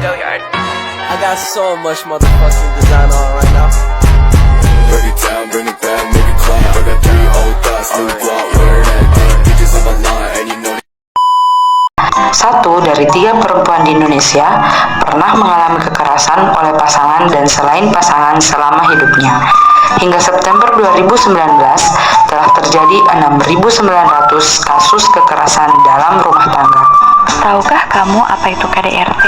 I got so much motherfucking design on right now. Break it down, bring it back, make it clap. I got 3 old thoughts, new guap, wear that dick. Bitches on my line, and you know. 1 dari 3 perempuan di Indonesia pernah mengalami kekerasan oleh pasangan dan selain pasangan selama hidupnya. Hingga September 2019, telah terjadi 6.900 kasus kekerasan dalam rumah tangga. Tahukah kamu apa itu KDRT?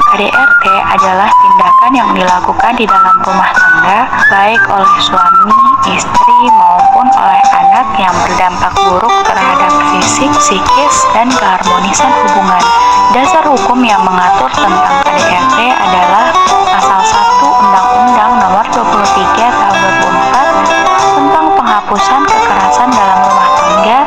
KDRT adalah tindakan yang dilakukan di dalam rumah tangga, baik oleh suami, istri, maupun oleh anak yang berdampak buruk terhadap fisik, psikis, dan keharmonisan hubungan. Dasar hukum yang mengatur tentang KDRT adalah Pasal 1 Undang-Undang Nomor 23 Tahun 2004 tentang penghapusan kekerasan dalam rumah tangga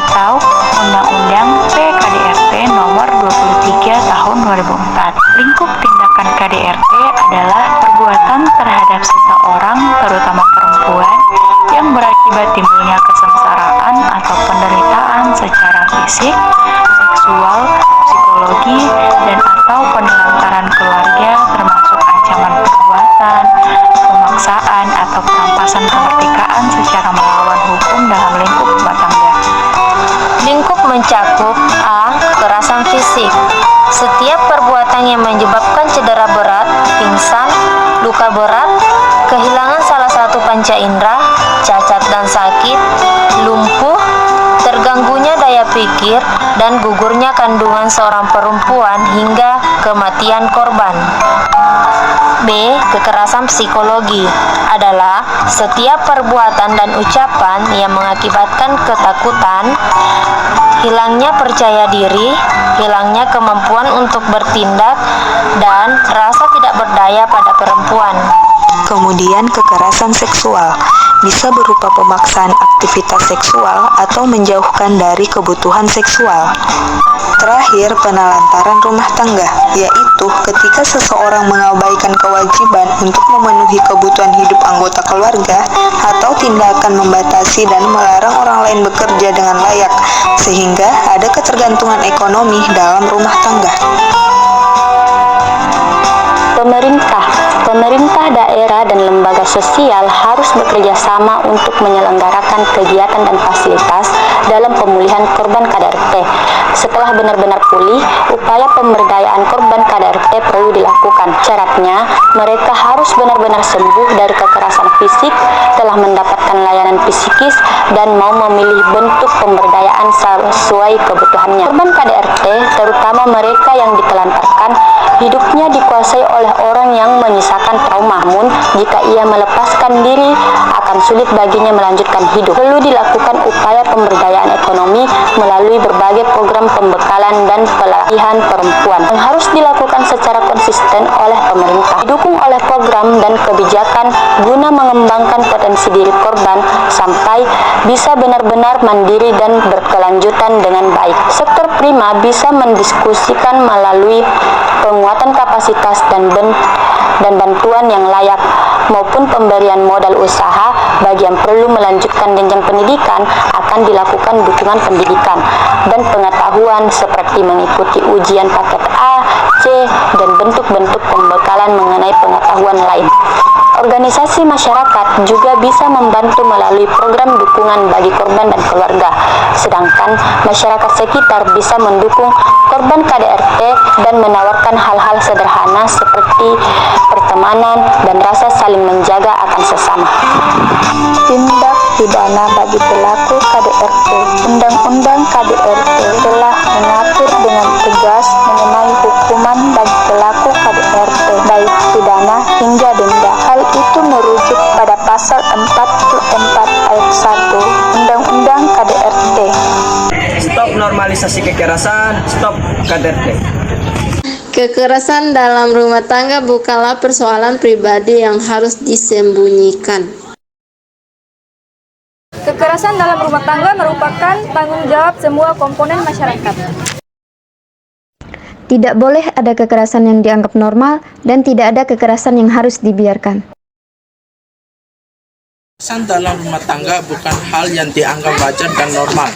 atau Undang-Undang PKDRT Nomor 23 Tahun 2004. Lingkup tindakan KDRT adalah perbuatan terhadap seseorang, terutama perempuan, yang berakibat timbulnya kesengsaraan atau penderitaan secara fisik, seksual, psikologi, dan atau penelantaran keluarga, termasuk ancaman perbuatan, pemaksaan, atau perampasan kemerdekaan secara melawan hukum dalam lingkup rumah tangga. Lingkup mencakup A. Kekerasan fisik. Setiap perbuatan yang menyebabkan cedera berat, pingsan, luka berat, kehilangan salah satu panca indera, cacat dan sakit, lumpuh, terganggunya daya pikir, dan gugurnya kandungan seorang perempuan hingga kematian korban. B. Kekerasan psikologi adalah setiap perbuatan dan ucapan yang mengakibatkan ketakutan, hilangnya percaya diri, hilangnya kemampuan untuk bertindak, dan rasa tidak berdaya pada perempuan. Kemudian kekerasan seksual bisa berupa pemaksaan aktivitas seksual atau menjauhkan dari kebutuhan seksual. Terakhir, penelantaran rumah tangga, yaitu ketika seseorang mengabaikan kewajiban untuk memenuhi kebutuhan hidup anggota keluarga atau tindakan membatasi dan melarang orang lain bekerja dengan layak, sehingga ada ketergantungan ekonomi dalam rumah tangga. Pemerintah daerah dan lembaga sosial harus bekerja sama untuk menyelenggarakan kegiatan dan fasilitas dalam pemulihan korban KDRT. Setelah benar-benar pulih, upaya pemberdayaan korban KDRT perlu dilakukan. Syaratnya, mereka harus benar-benar sembuh dari kekerasan fisik, telah mendapatkan layanan psikis, dan mau memilih bentuk pemberdayaan sesuai kebutuhannya. Korban KDRT, terutama mereka yang ditelantarkan, hidupnya dikuasai oleh orang yang menyisakan trauma. Namun, jika ia melepaskan diri, akan sulit baginya melanjutkan hidup. Perlu dilakukan upaya pemberdayaan ekonomi melalui berbagai program pembekalan dan pelatihan perempuan yang harus dilakukan secara konsisten oleh pemerintah. Didukung oleh program dan kebijakan guna mengembangkan potensi diri korban sampai bisa benar-benar mandiri dan berkelanjutan dengan baik. Sektor prima bisa mendiskusikan melalui penguatan kapasitas dan bantuan yang layak maupun pemberian modal usaha bagi yang perlu melanjutkan jenjang pendidikan. Akan dilakukan dukungan pendidikan dan pengetahuan seperti mengikuti ujian paket A, C, dan bentuk-bentuk pembekalan mengenai pengetahuan lain. Organisasi masyarakat juga bisa membantu melalui program dukungan bagi korban dan keluarga, sedangkan masyarakat sekitar bisa mendukung korban KDRT dan menawarkan hal-hal sederhana seperti pertemanan dan rasa saling menjaga akan sesama. Tindak pidana bagi pelaku KDRT. Undang-Undang KDRT telah mengatur dengan tegas mengenai hukuman bagi pelaku KDRT, baik pidana hingga denda. Hal itu merujuk pada pasal 44 ayat 1 Undang-Undang KDRT. Stop normalisasi kekerasan, stop KDRT. Kekerasan dalam rumah tangga bukanlah persoalan pribadi yang harus disembunyikan. Kekerasan dalam rumah tangga merupakan tanggung jawab semua komponen masyarakat. Tidak boleh ada kekerasan yang dianggap normal dan tidak ada kekerasan yang harus dibiarkan. Kekerasan dalam rumah tangga bukan hal yang dianggap wajar dan normal.